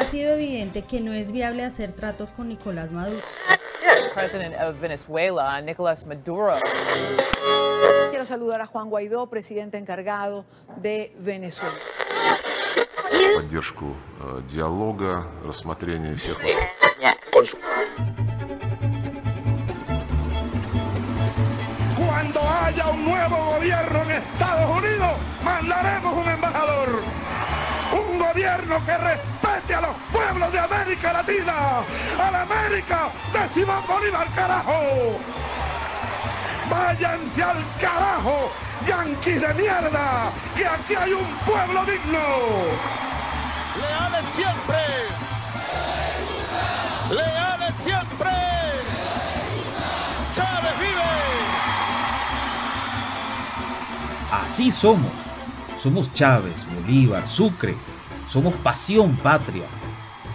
sido evidente que no es viable hacer tratos con Nicolás Maduro. President of Venezuela, Nicolás Maduro. Quiero saludar a Juan Guaidó, presidente encargado de Venezuela. Поддержку диалога, рассмотрение всех Cuando haya un nuevo gobierno en Estados Unidos, mandaremos un embajador. Un gobierno que respete a los pueblos de América Latina. A la América de Simón Bolívar, carajo. Váyanse al carajo, yanquis de mierda, que aquí hay un pueblo digno. Leales siempre. Leales siempre. Chávez vive. Así somos. Somos Chávez, Bolívar, Sucre. Somos pasión patria.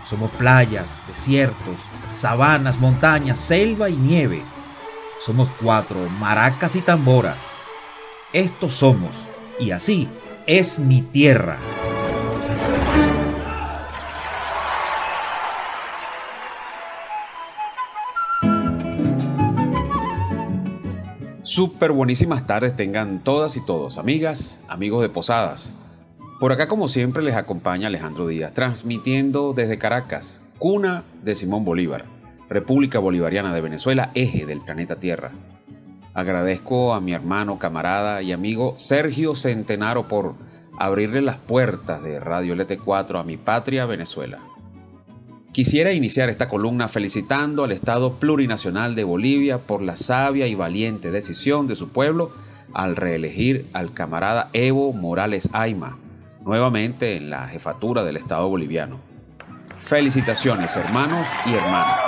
Somos playas, desiertos, sabanas, montañas, selva y nieve. Somos 4 maracas y tamboras. Estos somos, y así es mi tierra. Súper buenísimas tardes tengan todas y todos, amigas, amigos de Posadas. Por acá, como siempre, les acompaña Alejandro Díaz, transmitiendo desde Caracas, cuna de Simón Bolívar, República Bolivariana de Venezuela, eje del planeta Tierra. Agradezco a mi hermano, camarada y amigo Sergio Centenaro por abrirle las puertas de Radio LT4 a mi patria Venezuela. Quisiera iniciar esta columna felicitando al Estado Plurinacional de Bolivia por la sabia y valiente decisión de su pueblo al reelegir al camarada Evo Morales Ayma, nuevamente en la jefatura del Estado boliviano. Felicitaciones, hermanos y hermanas.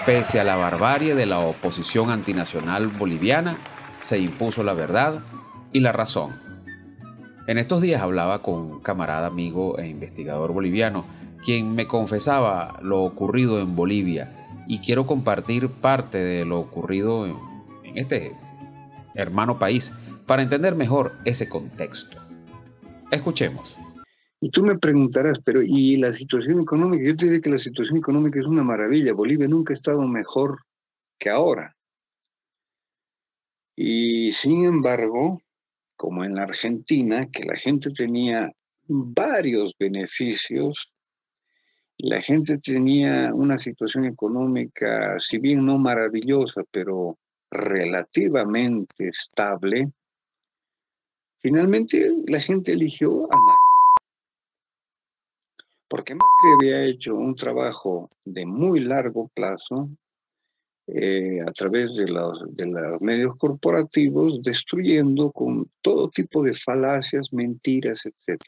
Pese a la barbarie de la oposición antinacional boliviana, se impuso la verdad y la razón. En estos días hablaba con un camarada, amigo e investigador boliviano, quien me confesaba lo ocurrido en Bolivia, y quiero compartir parte de lo ocurrido en este hermano país para entender mejor ese contexto. Escuchemos. Y tú me preguntarás, pero ¿y la situación económica? Yo te diré que la situación económica es una maravilla. Bolivia nunca ha estado mejor que ahora. Y sin embargo, como en la Argentina, que la gente tenía varios beneficios, la gente tenía una situación económica, si bien no maravillosa, pero relativamente estable, finalmente la gente eligió a Macri. Porque Macri había hecho un trabajo de muy largo plazo a través de los medios corporativos, destruyendo con todo tipo de falacias, mentiras, etc.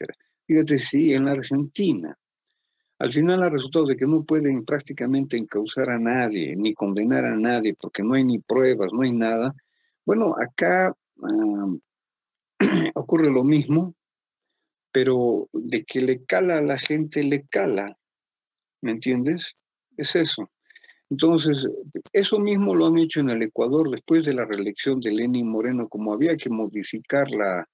Fíjate, sí, en la Argentina, al final ha resultado de que no pueden prácticamente encausar a nadie, ni condenar a nadie, porque no hay ni pruebas, no hay nada. Bueno, acá ocurre lo mismo, pero de que le cala a la gente, le cala, ¿me entiendes? Es eso. Entonces, eso mismo lo han hecho en el Ecuador después de la reelección de Lenín Moreno, como había que modificar la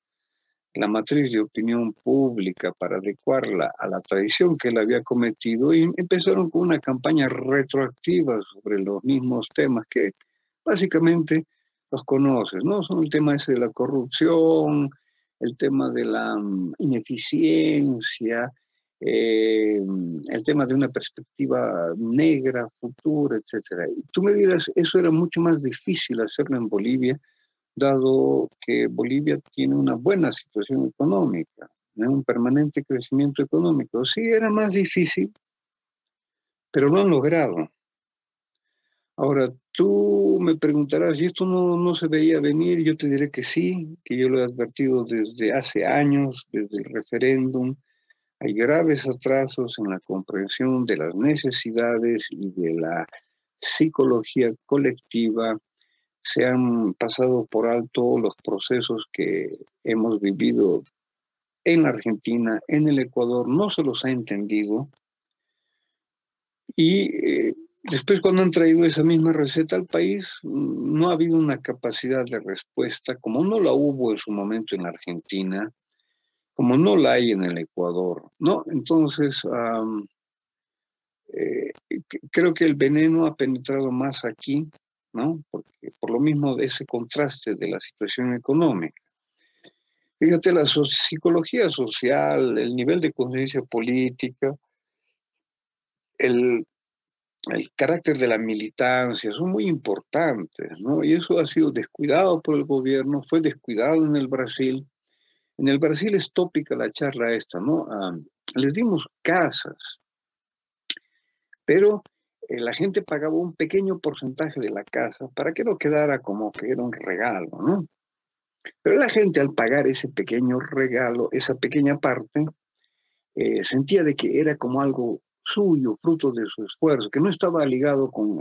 matriz de opinión pública para adecuarla a la traición que él había cometido, y empezaron con una campaña retroactiva sobre los mismos temas que básicamente los conoces, ¿no? Son el tema ese de la corrupción, el tema de la ineficiencia, el tema de una perspectiva negra, futura, etc. Y tú me dirás, eso era mucho más difícil hacerlo en Bolivia, dado que Bolivia tiene una buena situación económica, ¿no? Un permanente crecimiento económico. Sí, era más difícil, pero lo han logrado. Ahora, tú me preguntarás, ¿y esto no se veía venir? Yo te diré que sí, que yo lo he advertido desde hace años, desde el referéndum. Hay graves atrasos en la comprensión de las necesidades y de la psicología colectiva. Se han pasado por alto los procesos que hemos vivido en la Argentina, en el Ecuador, no se los ha entendido. Y después, cuando han traído esa misma receta al país, no ha habido una capacidad de respuesta, como no la hubo en su momento en la Argentina, como no la hay en el Ecuador, ¿no? Entonces, creo que el veneno ha penetrado más aquí, ¿no? Porque por lo mismo de ese contraste de la situación económica. Fíjate, la psicología social, el nivel de conciencia política, el carácter de la militancia son muy importantes, ¿no? Y eso ha sido descuidado por el gobierno, fue descuidado en el Brasil. En el Brasil es tópica la charla esta, ¿no? Les dimos casas, pero la gente pagaba un pequeño porcentaje de la casa para que no quedara como que era un regalo, ¿no? Pero la gente al pagar ese pequeño regalo, esa pequeña parte, sentía de que era como algo suyo, fruto de su esfuerzo, que no estaba ligado con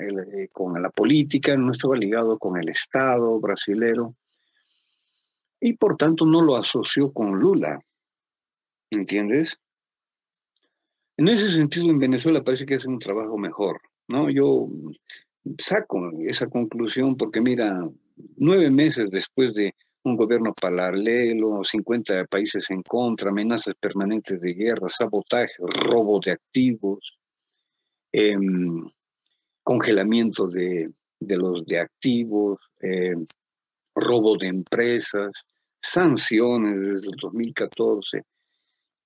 la política, no estaba ligado con el Estado brasilero, y por tanto no lo asoció con Lula, ¿entiendes? En ese sentido, en Venezuela parece que hacen un trabajo mejor, ¿no? Yo saco esa conclusión porque, mira, 9 meses después de un gobierno paralelo, 50 países en contra, amenazas permanentes de guerra, sabotaje, robo de activos, congelamiento de activos, robo de empresas, sanciones desde el 2014,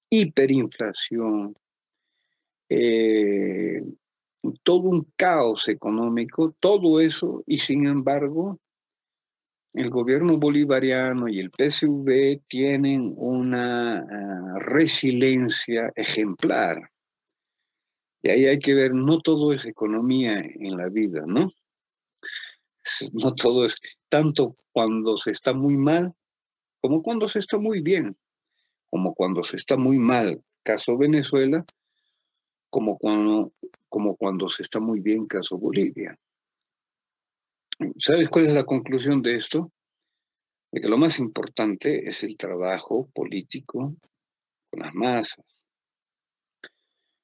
hiperinflación, todo un caos económico, todo eso, y sin embargo, el gobierno bolivariano y el PSUV tienen una resiliencia ejemplar. Y ahí hay que ver, no todo es economía en la vida, ¿no? No todo es tanto cuando se está muy mal, como cuando se está muy bien, como cuando se está muy mal, caso Venezuela, como cuando se está muy bien, caso Bolivia. ¿Sabes cuál es la conclusión de esto? De que lo más importante es el trabajo político con las masas.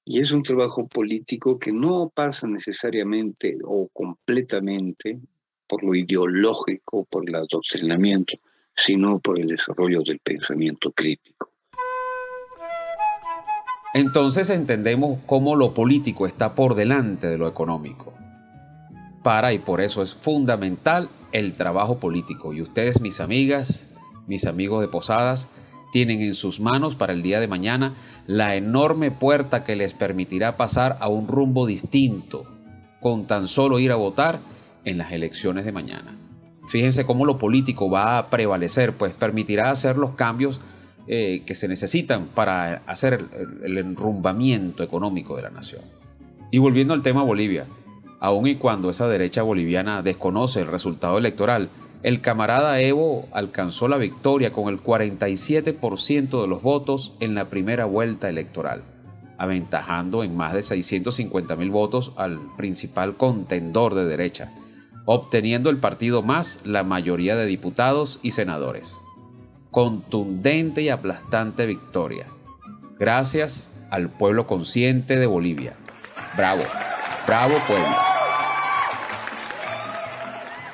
Y es un trabajo político que no pasa necesariamente o completamente por lo ideológico, por el adoctrinamiento, sino por el desarrollo del pensamiento crítico. Entonces entendemos cómo lo político está por delante de lo económico. Y por eso es fundamental el trabajo político. Y ustedes, mis amigas, mis amigos de Posadas, tienen en sus manos para el día de mañana la enorme puerta que les permitirá pasar a un rumbo distinto con tan solo ir a votar en las elecciones de mañana. Fíjense cómo lo político va a prevalecer, pues permitirá hacer los cambios que se necesitan para hacer el enrumbamiento económico de la nación. Y volviendo al tema Bolivia, aun y cuando esa derecha boliviana desconoce el resultado electoral, el camarada Evo alcanzó la victoria con el 47% de los votos en la primera vuelta electoral, aventajando en más de 650.000 votos al principal contendor de derecha, obteniendo el partido MAS la mayoría de diputados y senadores. Contundente y aplastante victoria. Gracias al pueblo consciente de Bolivia. ¡Bravo! ¡Bravo pueblo!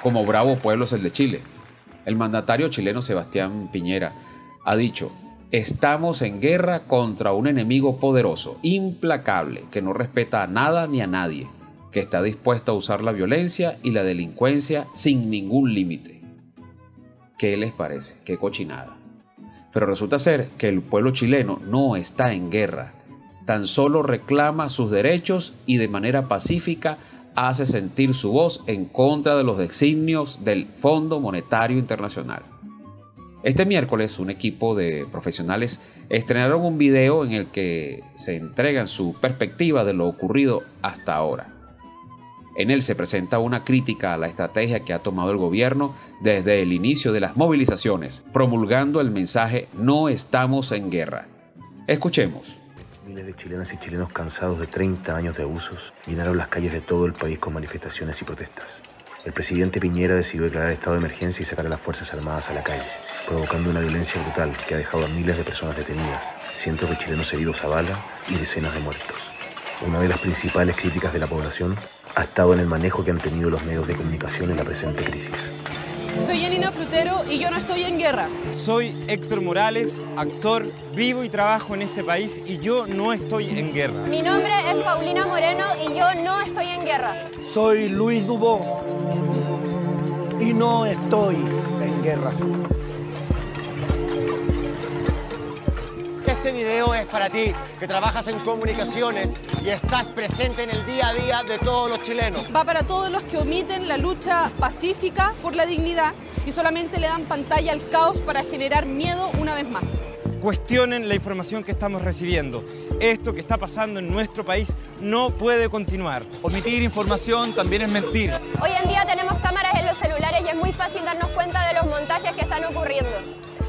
Como bravo pueblo es el de Chile. El mandatario chileno Sebastián Piñera ha dicho: estamos en guerra contra un enemigo poderoso, implacable, que no respeta a nada ni a nadie, que está dispuesto a usar la violencia y la delincuencia sin ningún límite. ¿Qué les parece? ¡Qué cochinada! Pero resulta ser que el pueblo chileno no está en guerra, tan solo reclama sus derechos y de manera pacífica hace sentir su voz en contra de los designios del Fondo Monetario Internacional. Este miércoles, un equipo de profesionales estrenaron un video en el que se entregan su perspectiva de lo ocurrido hasta ahora. En él se presenta una crítica a la estrategia que ha tomado el gobierno desde el inicio de las movilizaciones, promulgando el mensaje "no estamos en guerra". Escuchemos. Miles de chilenas y chilenos cansados de 30 años de abusos llenaron las calles de todo el país con manifestaciones y protestas. El presidente Piñera decidió declarar estado de emergencia y sacar a las Fuerzas Armadas a la calle, provocando una violencia brutal que ha dejado a miles de personas detenidas, cientos de chilenos heridos a bala y decenas de muertos. Una de las principales críticas de la población ha estado en el manejo que han tenido los medios de comunicación en la presente crisis. Soy Yanina Frutero y yo no estoy en guerra. Soy Héctor Morales, actor, vivo y trabajo en este país y yo no estoy en guerra. Mi nombre es Paulina Moreno y yo no estoy en guerra. Soy Luis Dubó y no estoy en guerra. Este video es para ti, que trabajas en comunicaciones y estás presente en el día a día de todos los chilenos. Va para todos los que omiten la lucha pacífica por la dignidad y solamente le dan pantalla al caos para generar miedo una vez más. Cuestionen la información que estamos recibiendo. Esto que está pasando en nuestro país no puede continuar. Omitir información también es mentir. Hoy en día tenemos cámaras en los celulares y es muy fácil darnos cuenta de los montajes que están ocurriendo.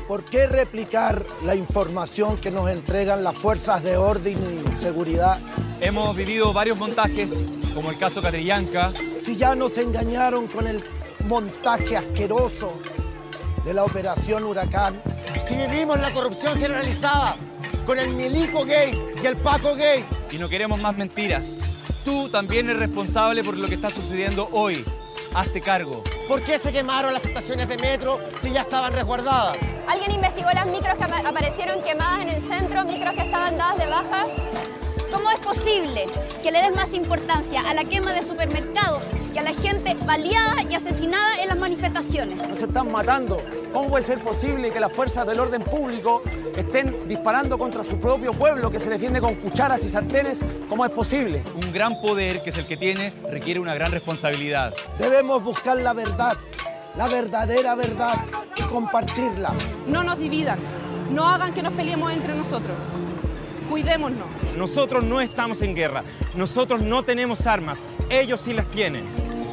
¿Por qué replicar la información que nos entregan las fuerzas de orden y seguridad? Hemos vivido varios montajes, como el caso Catrillanca. Si ya nos engañaron con el montaje asqueroso de la Operación Huracán. Si vivimos la corrupción generalizada con el Milico Gate y el Paco Gate. Y no queremos más mentiras. Tú también eres responsable por lo que está sucediendo hoy. Hazte cargo. ¿Por qué se quemaron las estaciones de metro si ya estaban resguardadas? ¿Alguien investigó las micros que aparecieron quemadas en el centro, micros que estaban dadas de baja? ¿Cómo es posible que le des más importancia a la quema de supermercados que a la gente baleada y asesinada en las manifestaciones? Nos están matando. ¿Cómo puede ser posible que las fuerzas del orden público estén disparando contra su propio pueblo que se defiende con cucharas y sartenes? ¿Cómo es posible? Un gran poder, que es el que tiene, requiere una gran responsabilidad. Debemos buscar la verdad, la verdadera verdad y compartirla. No nos dividan, no hagan que nos peleemos entre nosotros. Cuidémonos. Nosotros no estamos en guerra, nosotros no tenemos armas, ellos sí las tienen.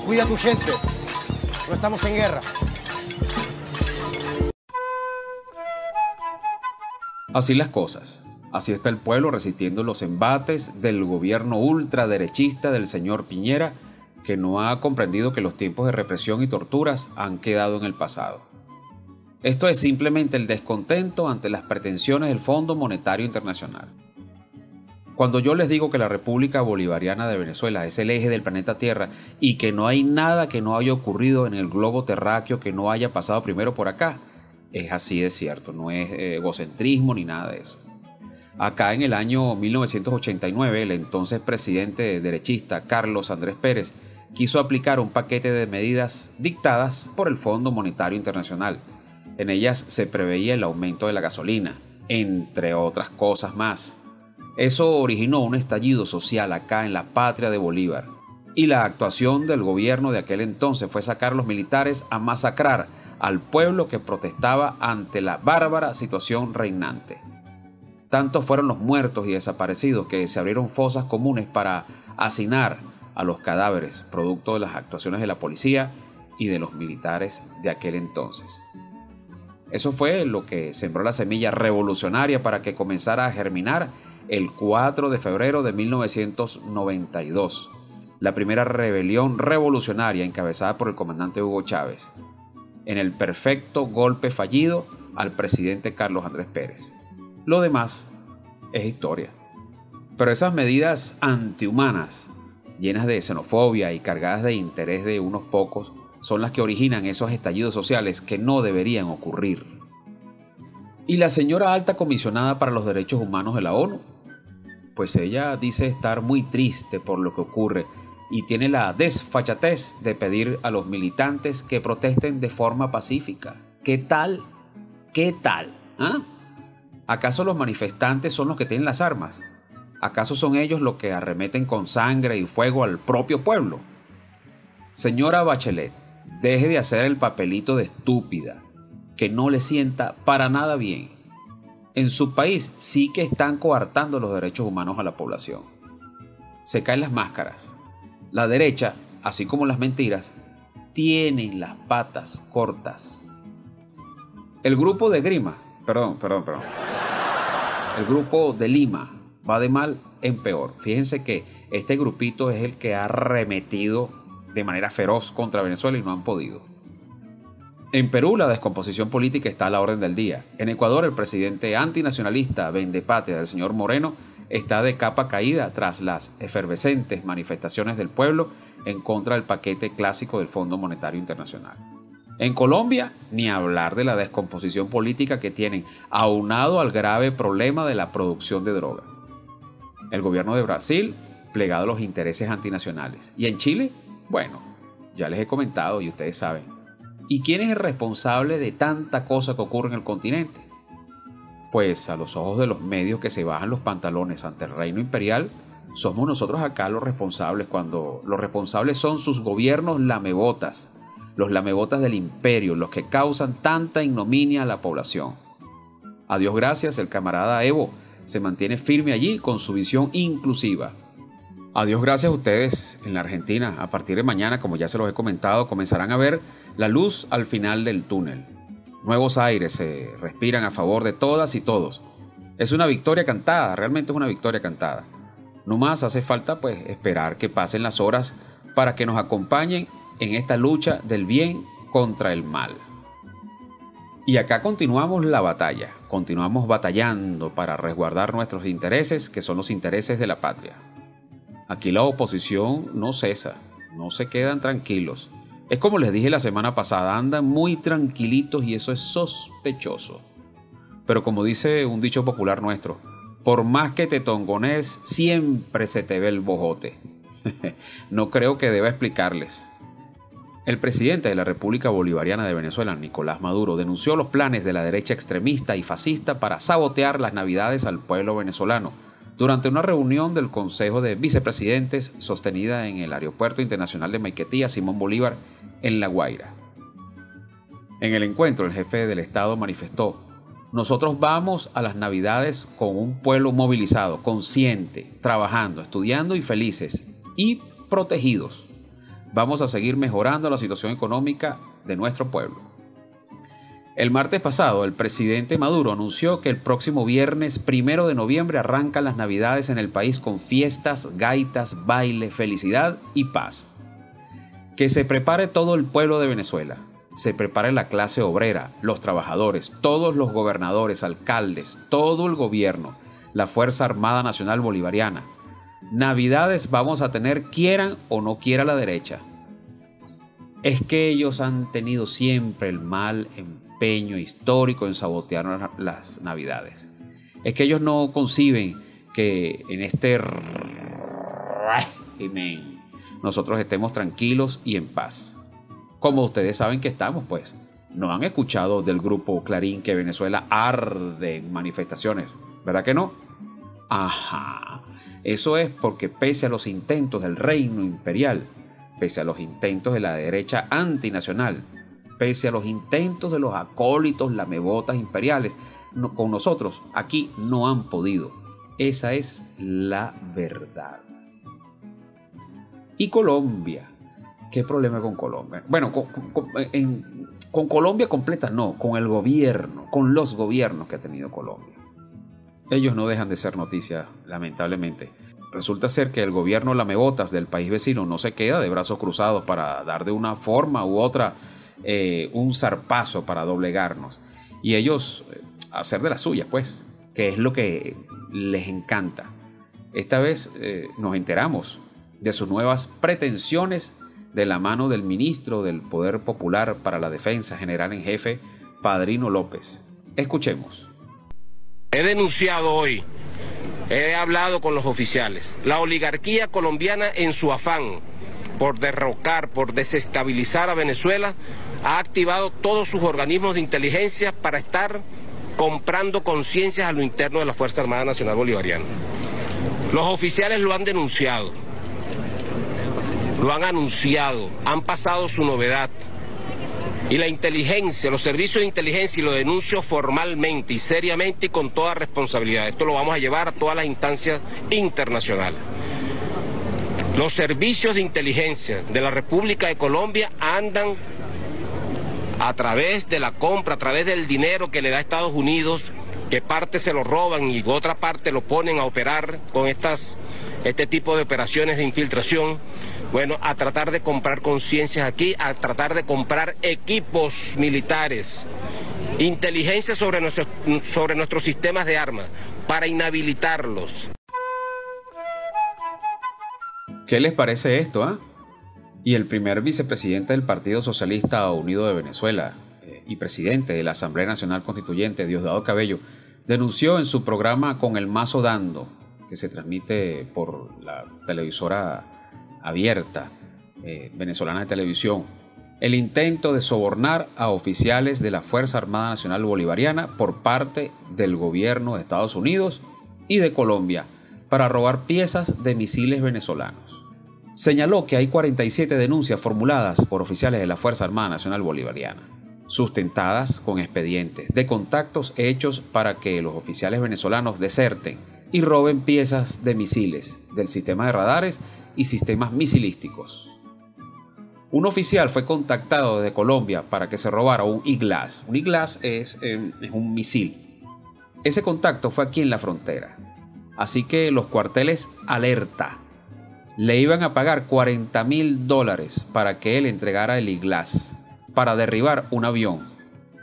Cuida a tu gente, no estamos en guerra. Así las cosas. Así está el pueblo resistiendo los embates del gobierno ultraderechista del señor Piñera, que no ha comprendido que los tiempos de represión y torturas han quedado en el pasado. Esto es simplemente el descontento ante las pretensiones del Fondo Monetario Internacional. Cuando yo les digo que la República Bolivariana de Venezuela es el eje del planeta Tierra y que no hay nada que no haya ocurrido en el globo terráqueo que no haya pasado primero por acá, es así de cierto, no es egocentrismo ni nada de eso. Acá en el año 1989, el entonces presidente derechista Carlos Andrés Pérez quiso aplicar un paquete de medidas dictadas por el Fondo Monetario Internacional. En ellas se preveía el aumento de la gasolina, entre otras cosas más. Eso originó un estallido social acá en la patria de Bolívar. Y la actuación del gobierno de aquel entonces fue sacar a los militares a masacrar al pueblo que protestaba ante la bárbara situación reinante. Tantos fueron los muertos y desaparecidos que se abrieron fosas comunes para hacinar a los cadáveres, producto de las actuaciones de la policía y de los militares de aquel entonces. Eso fue lo que sembró la semilla revolucionaria para que comenzara a germinar el 4 de febrero de 1992, la primera rebelión revolucionaria encabezada por el comandante Hugo Chávez, en el perfecto golpe fallido al presidente Carlos Andrés Pérez. Lo demás es historia. Pero esas medidas antihumanas, llenas de xenofobia y cargadas de interés de unos pocos, son las que originan esos estallidos sociales que no deberían ocurrir. ¿Y la señora alta comisionada para los derechos humanos de la ONU? Pues ella dice estar muy triste por lo que ocurre y tiene la desfachatez de pedir a los militantes que protesten de forma pacífica. ¿Qué tal? ¿Qué tal? ¿Ah? ¿Acaso los manifestantes son los que tienen las armas? ¿Acaso son ellos los que arremeten con sangre y fuego al propio pueblo? Señora Bachelet, deje de hacer el papelito de estúpida, que no le sienta para nada bien. En su país sí que están coartando los derechos humanos a la población. Se caen las máscaras. La derecha, así como las mentiras, tienen las patas cortas. El grupo de Grima, el grupo de Lima va de mal en peor. Fíjense que este grupito es el que ha arremetido de manera feroz contra Venezuela y no han podido. En Perú la descomposición política está a la orden del día. En Ecuador el presidente antinacionalista vendepatria del señor Moreno está de capa caída tras las efervescentes manifestaciones del pueblo en contra del paquete clásico del Fondo Monetario Internacional. En Colombia, ni hablar de la descomposición política que tienen, aunado al grave problema de la producción de droga. El gobierno de Brasil, plegado a los intereses antinacionales. Y en Chile, bueno, ya les he comentado y ustedes saben. ¿Y quién es el responsable de tanta cosa que ocurre en el continente? Pues a los ojos de los medios que se bajan los pantalones ante el reino imperial, somos nosotros acá los responsables, cuando los responsables son sus gobiernos lamebotas, los lamebotas del imperio, los que causan tanta ignominia a la población. A Dios gracias, el camarada Evo se mantiene firme allí con su visión inclusiva. A Dios gracias, ustedes en la Argentina, a partir de mañana, como ya se los he comentado, comenzarán a ver la luz al final del túnel. Nuevos aires se respiran a favor de todas y todos. Es una victoria cantada, realmente es una victoria cantada. No más hace falta pues esperar que pasen las horas para que nos acompañen en esta lucha del bien contra el mal. Y acá continuamos la batalla, continuamos batallando para resguardar nuestros intereses, que son los intereses de la patria. Aquí la oposición no cesa, no se quedan tranquilos. Es como les dije la semana pasada, andan muy tranquilitos y eso es sospechoso. Pero como dice un dicho popular nuestro, por más que te tongonees, siempre se te ve el bojote. No creo que deba explicarles. El presidente de la República Bolivariana de Venezuela, Nicolás Maduro, denunció los planes de la derecha extremista y fascista para sabotear las Navidades al pueblo venezolano durante una reunión del Consejo de Vicepresidentes sostenida en el Aeropuerto Internacional de Maiquetía Simón Bolívar, en La Guaira. En el encuentro, el jefe del Estado manifestó: nosotros vamos a las Navidades con un pueblo movilizado, consciente, trabajando, estudiando y felices y protegidos. Vamos a seguir mejorando la situación económica de nuestro pueblo. El martes pasado, el presidente Maduro anunció que el próximo viernes 1 de noviembre arrancan las Navidades en el país con fiestas, gaitas, baile, felicidad y paz. Que se prepare todo el pueblo de Venezuela, se prepare la clase obrera, los trabajadores, todos los gobernadores, alcaldes, todo el gobierno, la Fuerza Armada Nacional Bolivariana. Navidades vamos a tener quieran o no quiera la derecha. Es que ellos han tenido siempre el mal empeño histórico en sabotear las Navidades. Es que ellos no conciben que en este régimen nosotros estemos tranquilos y en paz. Como ustedes saben que estamos, pues. ¿No han escuchado del grupo Clarín que Venezuela arde en manifestaciones? ¿Verdad que no? Ajá. Eso es porque pese a los intentos del reino imperial, pese a los intentos de la derecha antinacional, pese a los intentos de los acólitos lamebotas imperiales, con nosotros aquí no han podido. Esa es la verdad. Y Colombia. ¿Qué problema con Colombia? Bueno, con Colombia completa no, con el gobierno, con los gobiernos que ha tenido Colombia. Ellos no dejan de ser noticia, lamentablemente. Resulta ser que el gobierno lamebotas del país vecino no se queda de brazos cruzados para dar de una forma u otra un zarpazo para doblegarnos. Y ellos hacer de las suyas, pues, que es lo que les encanta. Esta vez nos enteramos de sus nuevas pretensiones de la mano del ministro del Poder Popular para la Defensa, general en jefe, Padrino López. Escuchemos. He denunciado hoy, he hablado con los oficiales, la oligarquía colombiana en su afán por derrocar, por desestabilizar a Venezuela, ha activado todos sus organismos de inteligencia para estar comprando conciencias a lo interno de la Fuerza Armada Nacional Bolivariana. Los oficiales lo han denunciado, lo han anunciado, han pasado su novedad. Y la inteligencia, los servicios de inteligencia, y lo denuncio formalmente y seriamente y con toda responsabilidad. Esto lo vamos a llevar a todas las instancias internacionales. Los servicios de inteligencia de la República de Colombia andan a través de la compra, a través del dinero que le da Estados Unidos, que parte se lo roban y otra parte lo ponen a operar con este tipo de operaciones de infiltración. Bueno, a tratar de comprar conciencias aquí, a tratar de comprar equipos militares, inteligencia sobre nuestros sistemas de armas, para inhabilitarlos. ¿Qué les parece esto, ah? y el primer vicepresidente del Partido Socialista Unido de Venezuela y presidente de la Asamblea Nacional Constituyente, Diosdado Cabello, denunció en su programa Con el Mazo Dando, que se transmite por la televisora abierta venezolana de televisión, el intento de sobornar a oficiales de la Fuerza Armada Nacional Bolivariana por parte del gobierno de Estados Unidos y de Colombia para robar piezas de misiles venezolanos. Señaló que hay 47 denuncias formuladas por oficiales de la Fuerza Armada Nacional Bolivariana, sustentadas con expedientes de contactos hechos para que los oficiales venezolanos deserten y roben piezas de misiles del sistema de radares y sistemas misilísticos. Un oficial fue contactado desde Colombia para que se robara un IGLAS. Un IGLAS es un misil. Ese contacto fue aquí en la frontera. Así que los cuarteles Alerta le iban a pagar $40.000 para que él entregara el IGLAS para derribar un avión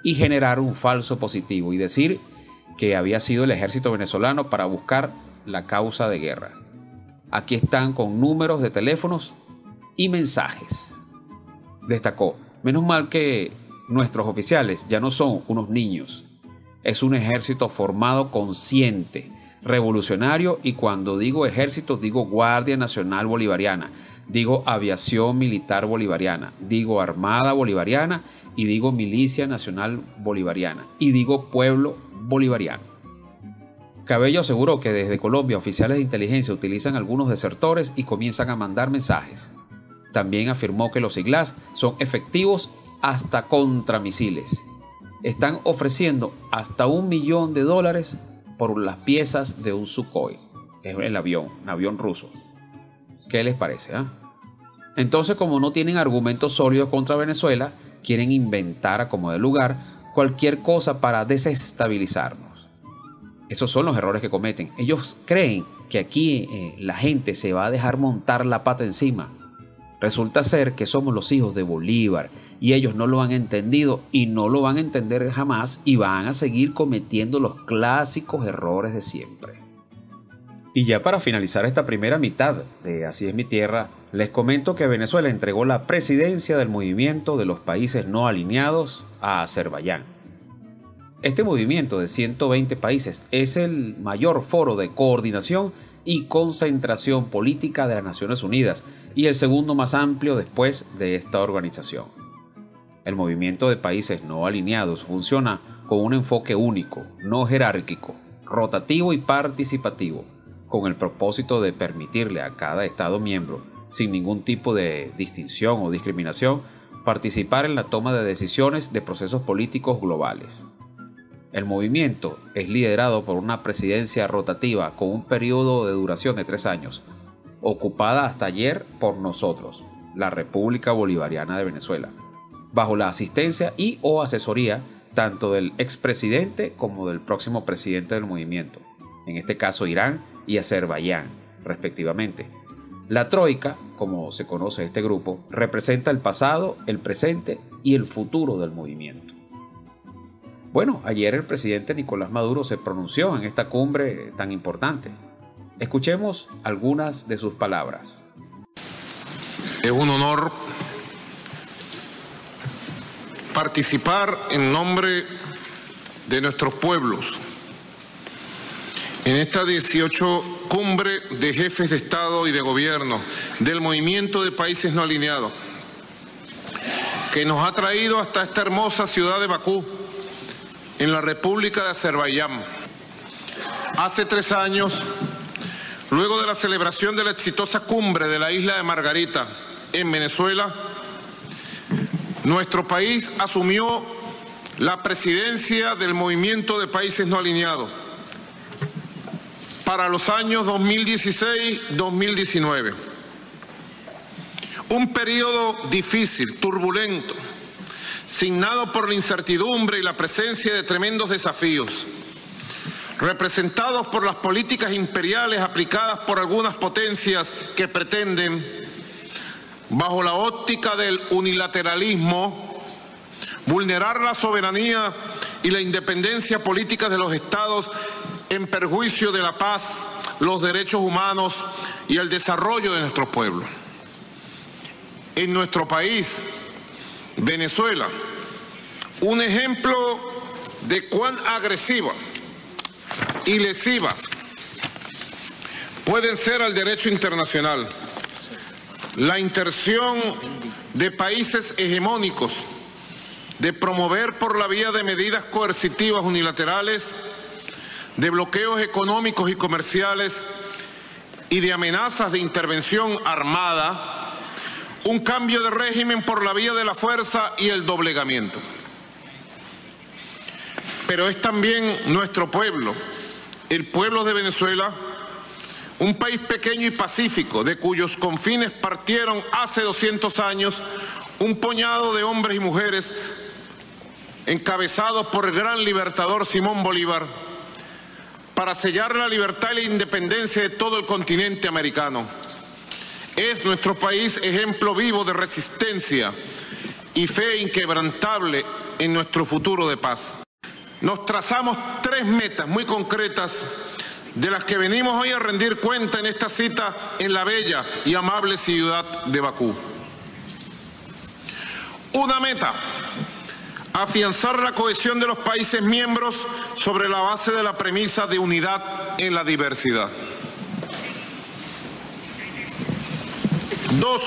y generar un falso positivo y decir que había sido el ejército venezolano para buscar la causa de guerra. Aquí están con números de teléfonos y mensajes. Destacó: menos mal que nuestros oficiales ya no son unos niños. Es un ejército formado, consciente, revolucionario, y cuando digo ejército digo Guardia Nacional Bolivariana, digo Aviación Militar Bolivariana, digo Armada Bolivariana y digo Milicia Nacional Bolivariana y digo Pueblo Bolivariano. Cabello aseguró que desde Colombia oficiales de inteligencia utilizan algunos desertores y comienzan a mandar mensajes. También afirmó que los IGLAS son efectivos hasta contra misiles. Están ofreciendo hasta $1 millón por las piezas de un Sukhoi, es un avión ruso. ¿Qué les parece? Entonces, como no tienen argumentos sólidos contra Venezuela, quieren inventar a como de lugar cualquier cosa para desestabilizarnos. Esos son los errores que cometen. Ellos creen que aquí la gente se va a dejar montar la pata encima. Resulta ser que somos los hijos de Bolívar y ellos no lo han entendido y no lo van a entender jamás y van a seguir cometiendo los clásicos errores de siempre. Y ya para finalizar esta primera mitad de Así es mi tierra, les comento que Venezuela entregó la presidencia del movimiento de los países no alineados a Azerbaiyán. Este movimiento de 120 países es el mayor foro de coordinación y concentración política de las Naciones Unidas y el segundo más amplio después de esta organización. El movimiento de países no alineados funciona con un enfoque único, no jerárquico, rotativo y participativo, con el propósito de permitirle a cada Estado miembro, sin ningún tipo de distinción o discriminación, participar en la toma de decisiones de procesos políticos globales. El movimiento es liderado por una presidencia rotativa con un periodo de duración de 3 años, ocupada hasta ayer por nosotros, la República Bolivariana de Venezuela, bajo la asistencia y o asesoría tanto del expresidente como del próximo presidente del movimiento, en este caso Irán y Azerbaiyán, respectivamente. La Troika, como se conoce este grupo, representa el pasado, el presente y el futuro del movimiento. Bueno, ayer el presidente Nicolás Maduro se pronunció en esta cumbre tan importante. Escuchemos algunas de sus palabras. Es un honor participar en nombre de nuestros pueblos en esta 18 cumbre de jefes de Estado y de Gobierno del Movimiento de Países No Alineados, que nos ha traído hasta esta hermosa ciudad de Bakú, en la República de Azerbaiyán. Hace 3 años, luego de la celebración de la exitosa cumbre de la isla de Margarita en Venezuela, nuestro país asumió la presidencia del Movimiento de Países No Alineados para los años 2016-2019. Un periodo difícil, turbulento, signado por la incertidumbre y la presencia de tremendos desafíos, representados por las políticas imperiales aplicadas por algunas potencias que pretenden, bajo la óptica del unilateralismo, vulnerar la soberanía y la independencia política de los estados en perjuicio de la paz, los derechos humanos y el desarrollo de nuestro pueblo. en nuestro país, Venezuela, un ejemplo de cuán agresiva y lesiva pueden ser al derecho internacional la intención de países hegemónicos de promover por la vía de medidas coercitivas unilaterales, de bloqueos económicos y comerciales y de amenazas de intervención armada, un cambio de régimen por la vía de la fuerza y el doblegamiento. Pero es también nuestro pueblo, el pueblo de Venezuela, un país pequeño y pacífico, de cuyos confines partieron hace 200 años un puñado de hombres y mujeres encabezados por el gran libertador Simón Bolívar para sellar la libertad y la independencia de todo el continente americano. Es nuestro país ejemplo vivo de resistencia y fe inquebrantable en nuestro futuro de paz. Nos trazamos 3 metas muy concretas de las que venimos hoy a rendir cuenta en esta cita en la bella y amable ciudad de Bakú. Una meta: afianzar la cohesión de los países miembros sobre la base de la premisa de unidad en la diversidad. 2.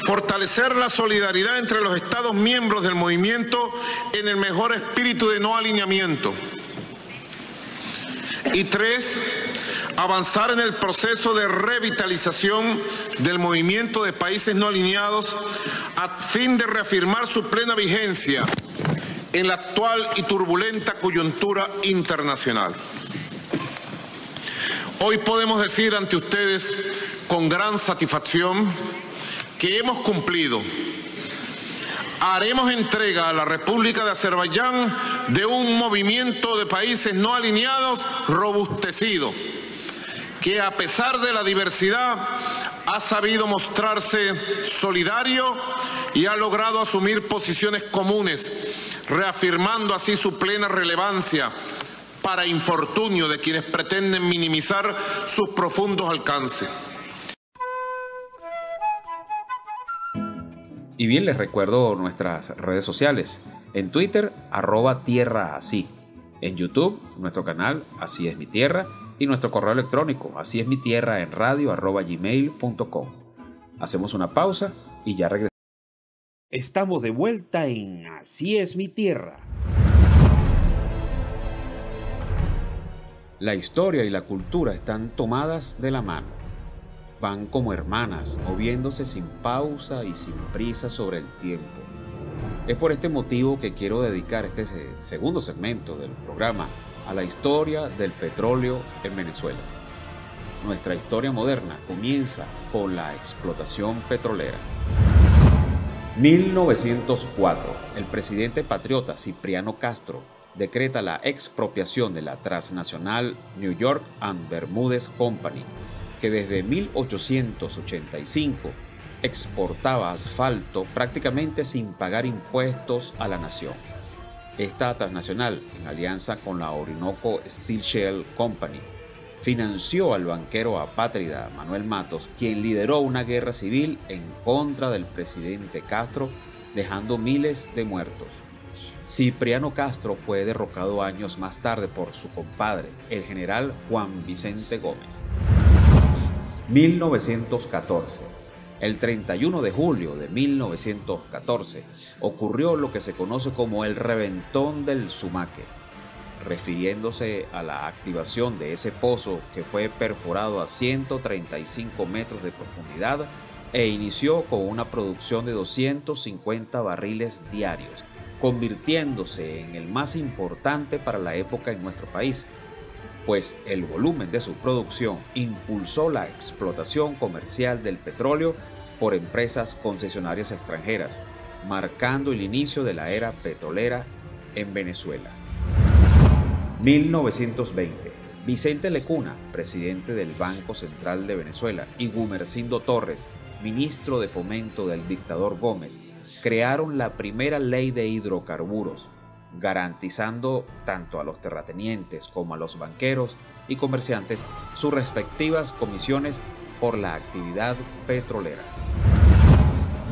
Fortalecer la solidaridad entre los Estados miembros del movimiento en el mejor espíritu de no alineamiento. Y 3. Avanzar en el proceso de revitalización del movimiento de países no alineados a fin de reafirmar su plena vigencia en la actual y turbulenta coyuntura internacional. Hoy podemos decir ante ustedes con gran satisfacción que hemos cumplido. Haremos entrega a la República de Azerbaiyán de un movimiento de países no alineados robustecido, que a pesar de la diversidad ha sabido mostrarse solidario y ha logrado asumir posiciones comunes, reafirmando así su plena relevancia para infortunio de quienes pretenden minimizar sus profundos alcances. Y bien, les recuerdo nuestras redes sociales. En Twitter, @tierraasí. En YouTube, nuestro canal Así es mi tierra. Y nuestro correo electrónico, asiesmitierraenradio@gmail.com. Hacemos una pausa y ya regresamos. Estamos de vuelta en Así es mi tierra. La historia y la cultura están tomadas de la mano. Van como hermanas, moviéndose sin pausa y sin prisa sobre el tiempo. Es por este motivo que quiero dedicar este segundo segmento del programa a la historia del petróleo en Venezuela. Nuestra historia moderna comienza con la explotación petrolera. 1904. El presidente patriota Cipriano Castro decreta la expropiación de la transnacional New York and Bermúdez Company, que desde 1885 exportaba asfalto prácticamente sin pagar impuestos a la nación. Esta transnacional, en alianza con la Orinoco Steel Shell Company, financió al banquero apátrida Manuel Matos, quien lideró una guerra civil en contra del presidente Castro, dejando miles de muertos. Cipriano Castro fue derrocado años más tarde por su compadre, el general Juan Vicente Gómez. 1914. El 31 de julio de 1914 ocurrió lo que se conoce como el Reventón del Sumaque, refiriéndose a la activación de ese pozo que fue perforado a 135 metros de profundidad e inició con una producción de 250 barriles diarios, convirtiéndose en el más importante para la época en nuestro país, pues el volumen de su producción impulsó la explotación comercial del petróleo por empresas concesionarias extranjeras, marcando el inicio de la era petrolera en Venezuela. 1920. Vicente Lecuna, presidente del Banco Central de Venezuela, y Gumersindo Torres, ministro de Fomento del dictador Gómez, crearon la primera ley de hidrocarburos, garantizando tanto a los terratenientes como a los banqueros y comerciantes sus respectivas comisiones por la actividad petrolera.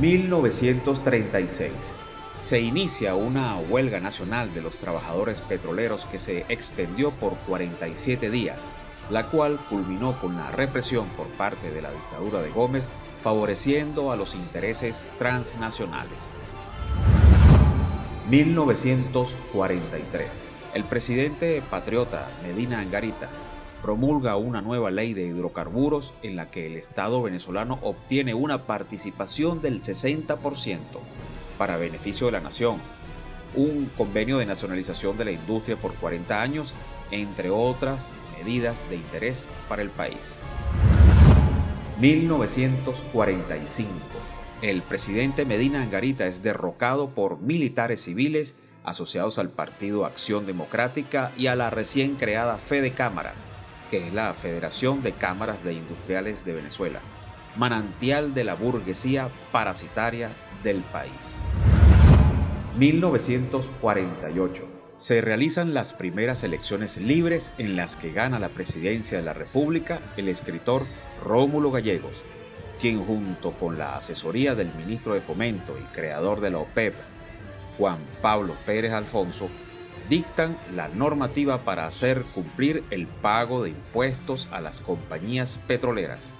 1936. Se inicia una huelga nacional de los trabajadores petroleros que se extendió por 47 días, la cual culminó con la represión por parte de la dictadura de Gómez, favoreciendo a los intereses transnacionales. 1943. El presidente patriota Medina Angarita promulga una nueva ley de hidrocarburos en la que el Estado venezolano obtiene una participación del 60% para beneficio de la nación, un convenio de nacionalización de la industria por 40 años, entre otras medidas de interés para el país. 1945. El presidente Medina Angarita es derrocado por militares civiles asociados al Partido Acción Democrática y a la recién creada Fede Cámaras, que es la Federación de Cámaras de Industriales de Venezuela, manantial de la burguesía parasitaria del país. 1948. Se realizan las primeras elecciones libres en las que gana la presidencia de la República el escritor Rómulo Gallegos, quien junto con la asesoría del ministro de Fomento y creador de la OPEP, Juan Pablo Pérez Alfonso, dictan la normativa para hacer cumplir el pago de impuestos a las compañías petroleras.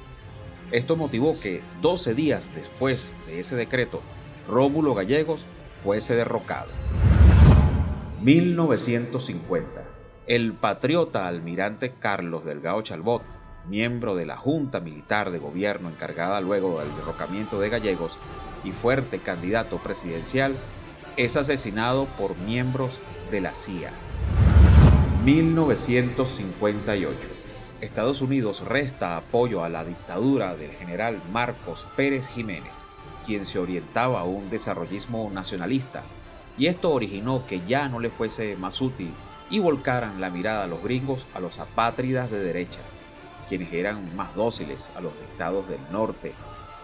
Esto motivó que 12 días después de ese decreto, Rómulo Gallegos fuese derrocado. 1950. El patriota almirante Carlos Delgado Chalbot, miembro de la Junta Militar de Gobierno encargada luego del derrocamiento de Gallegos y fuerte candidato presidencial, es asesinado por miembros de la CIA. 1958. Estados Unidos resta apoyo a la dictadura del general Marcos Pérez Jiménez, quien se orientaba a un desarrollismo nacionalista, y esto originó que ya no le fuese más útil y volcaran la mirada a los gringos a los apátridas de derecha, quienes eran más dóciles a los dictados del norte,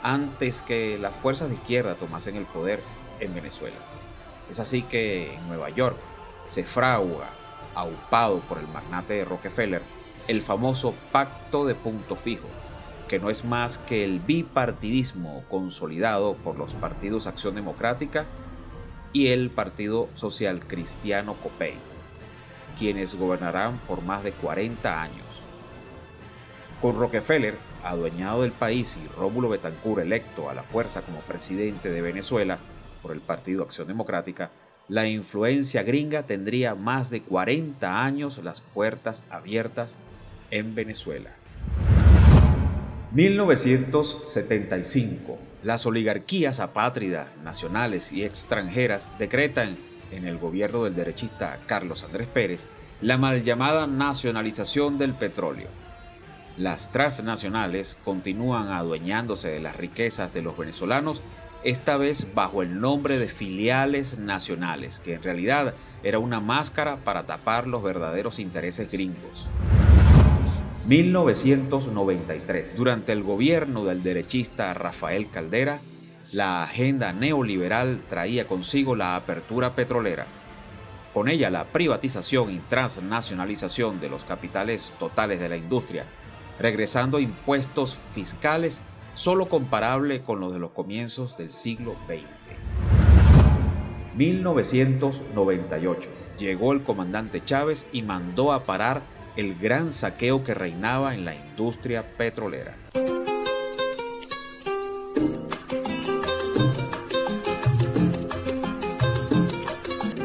antes que las fuerzas de izquierda tomasen el poder en Venezuela. Es así que en Nueva York se fragua, aupado por el magnate Rockefeller, el famoso Pacto de Punto Fijo, que no es más que el bipartidismo consolidado por los partidos Acción Democrática y el Partido Social Cristiano Copey, quienes gobernarán por más de 40 años. Con Rockefeller adueñado del país y Rómulo Betancourt electo a la fuerza como presidente de Venezuela por el Partido Acción Democrática, la influencia gringa tendría más de 40 años las puertas abiertas en Venezuela. 1975. Las oligarquías apátridas, nacionales y extranjeras decretan en el gobierno del derechista Carlos Andrés Pérez la mal llamada nacionalización del petróleo. Las transnacionales continúan adueñándose de las riquezas de los venezolanos, esta vez bajo el nombre de filiales nacionales, que en realidad era una máscara para tapar los verdaderos intereses gringos. 1993. Durante el gobierno del derechista Rafael Caldera, la agenda neoliberal traía consigo la apertura petrolera. Con ella la privatización y transnacionalización de los capitales totales de la industria, regresando impuestos fiscales solo comparable con los de los comienzos del siglo XX. 1998. Llegó el comandante Chávez y mandó a parar el gran saqueo que reinaba en la industria petrolera.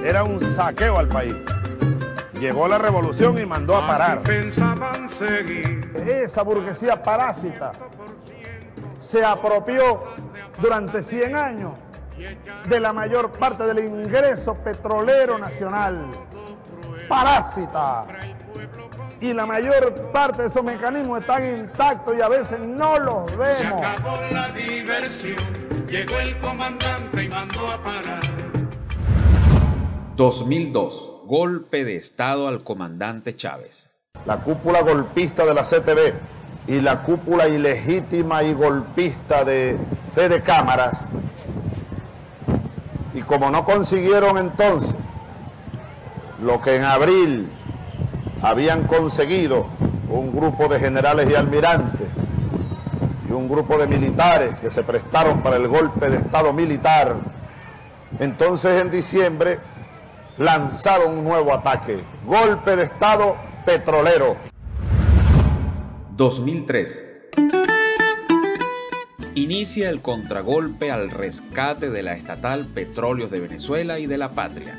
Era un saqueo al país. Llegó la revolución y mandó a parar. Pensaban seguir. Esa burguesía parásita se apropió durante 100 años de la mayor parte del ingreso petrolero nacional. Parásita. Y la mayor parte de esos mecanismos están intactos y a veces no los vemos. Se acabó la diversión, llegó el comandante y mandó a parar. 2002. Golpe de Estado al comandante Chávez. La cúpula golpista de la CTV y la cúpula ilegítima y golpista de Fede Cámaras, y como no consiguieron entonces lo que en abril habían conseguido un grupo de generales y almirantes y un grupo de militares que se prestaron para el golpe de Estado militar. Entonces en diciembre lanzaron un nuevo ataque, golpe de Estado petrolero. 2003. Inicia el contragolpe al rescate de la estatal Petróleos de Venezuela y de la Patria,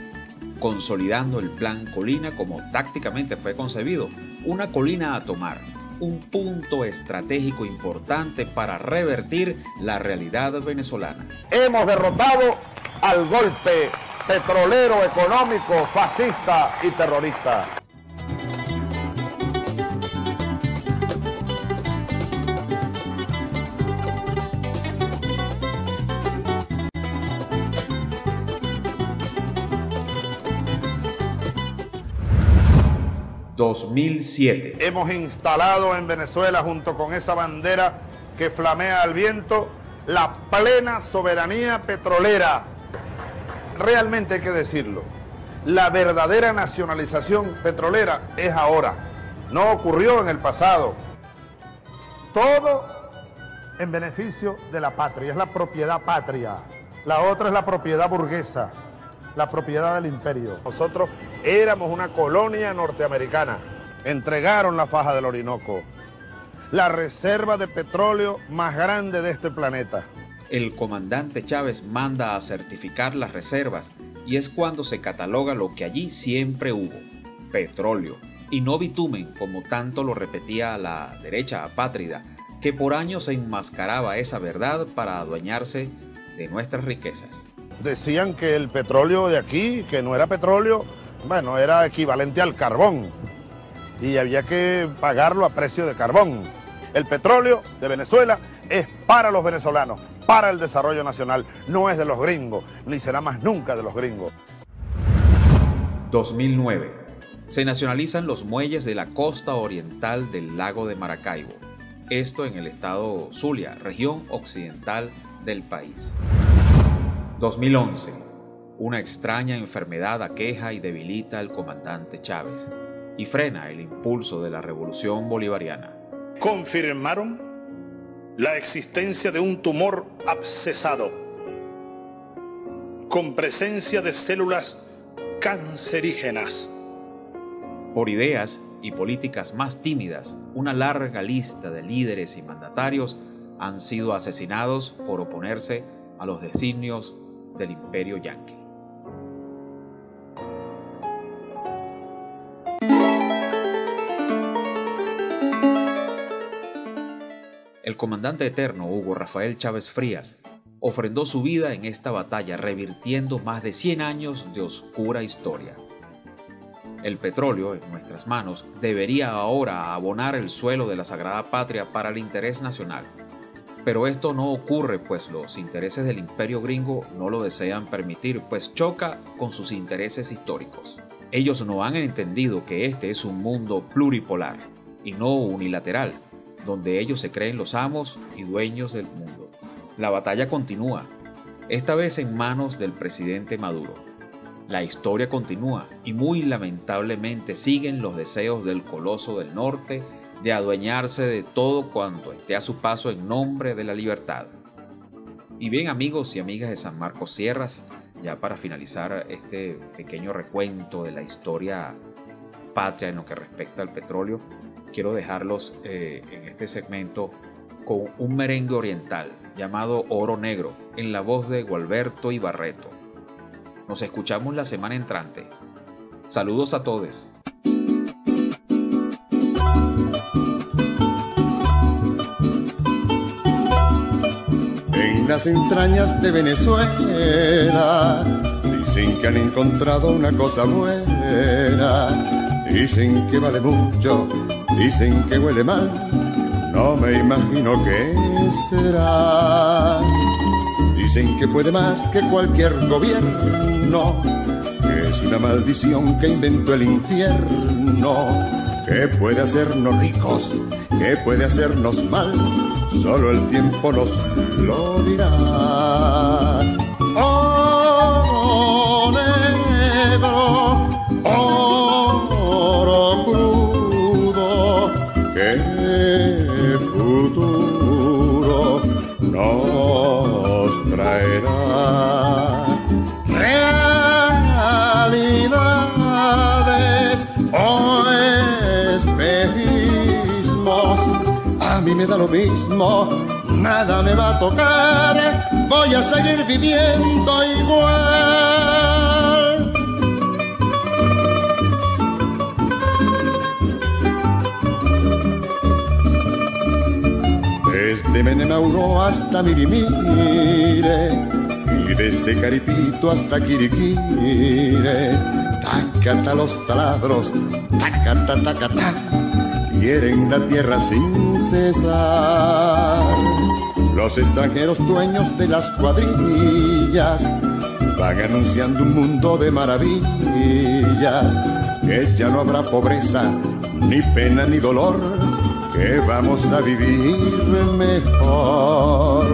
consolidando el Plan Colina como tácticamente fue concebido, una colina a tomar, un punto estratégico importante para revertir la realidad venezolana. Hemos derrotado al golpe petrolero, económico, fascista y terrorista. ...2007... Hemos instalado en Venezuela, junto con esa bandera que flamea al viento, la plena soberanía petrolera. Realmente hay que decirlo, la verdadera nacionalización petrolera es ahora, no ocurrió en el pasado. Todo en beneficio de la patria, es la propiedad patria. La otra es la propiedad burguesa, la propiedad del imperio. Nosotros éramos una colonia norteamericana. Entregaron la faja del Orinoco, la reserva de petróleo más grande de este planeta. El comandante Chávez manda a certificar las reservas y es cuando se cataloga lo que allí siempre hubo, petróleo, y no bitumen, como tanto lo repetía la derecha apátrida, que por años se enmascaraba esa verdad para adueñarse de nuestras riquezas. Decían que el petróleo de aquí, que no era petróleo, bueno, era equivalente al carbón y había que pagarlo a precio de carbón. El petróleo de Venezuela es para los venezolanos, para el desarrollo nacional, no es de los gringos, ni será más nunca de los gringos. 2009. Se nacionalizan los muelles de la costa oriental del lago de Maracaibo, esto en el estado Zulia, región occidental del país. 2011. Una extraña enfermedad aqueja y debilita al comandante Chávez y frena el impulso de la revolución bolivariana. Confirmaron la existencia de un tumor abscesado con presencia de células cancerígenas. Por ideas y políticas más tímidas, una larga lista de líderes y mandatarios han sido asesinados por oponerse a los designios del imperio yanqui. El comandante eterno Hugo Rafael Chávez Frías ofrendó su vida en esta batalla, revirtiendo más de 100 años de oscura historia. El petróleo en nuestras manos debería ahora abonar el suelo de la Sagrada Patria para el interés nacional. Pero esto no ocurre, pues los intereses del imperio gringo no lo desean permitir, pues choca con sus intereses históricos. Ellos no han entendido que este es un mundo pluripolar y no unilateral, donde ellos se creen los amos y dueños del mundo. La batalla continúa, esta vez en manos del presidente Maduro. La historia continúa y muy lamentablemente siguen los deseos del coloso del norte de adueñarse de todo cuanto esté a su paso en nombre de la libertad. Y bien, amigos y amigas de San Marcos Sierras, ya para finalizar este pequeño recuento de la historia patria en lo que respecta al petróleo, quiero dejarlos en este segmento con un merengue oriental llamado Oro Negro, en la voz de Gualberto y Barreto. Nos escuchamos la semana entrante. Saludos a todos. En las entrañas de Venezuela dicen que han encontrado una cosa buena. Dicen que vale mucho, dicen que huele mal. No me imagino qué será. Dicen que puede más que cualquier gobierno, que es una maldición que inventó el infierno, que puede hacernos ricos, que puede hacernos mal, solo el tiempo nos lo dirá. Oro negro, oro crudo, qué futuro a mí me da lo mismo, nada me va a tocar, voy a seguir viviendo igual. Desde Menemauro hasta Mirimire, y desde Caripito hasta Quiriquire, tacata los taladros, tacata, tacata, hieren la tierra sin cesar. Los extranjeros dueños de las cuadrillas van anunciando un mundo de maravillas, que ya no habrá pobreza, ni pena ni dolor, que vamos a vivir mejor.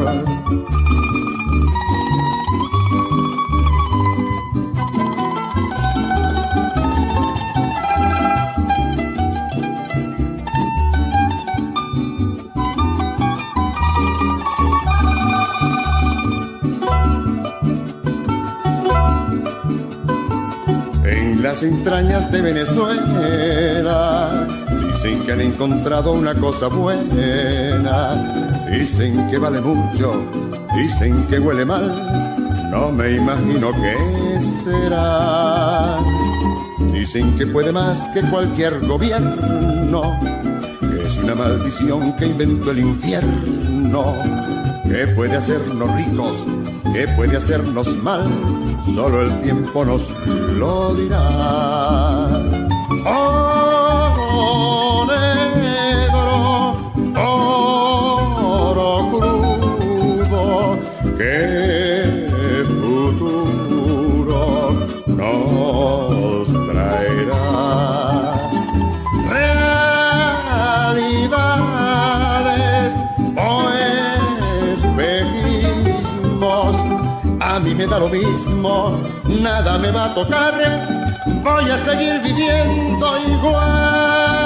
En las entrañas de Venezuela dicen que han encontrado una cosa buena, dicen que vale mucho, dicen que huele mal, no me imagino qué será. Dicen que puede más que cualquier gobierno, que es una maldición que inventó el infierno, que puede hacernos ricos, que puede hacernos mal, solo el tiempo nos lo dirá. Oro negro, oro crudo, ¿qué futuro nos traerá? Realidades o espejismos, a mí me da lo mismo, nada me va a tocar, voy a seguir viviendo igual.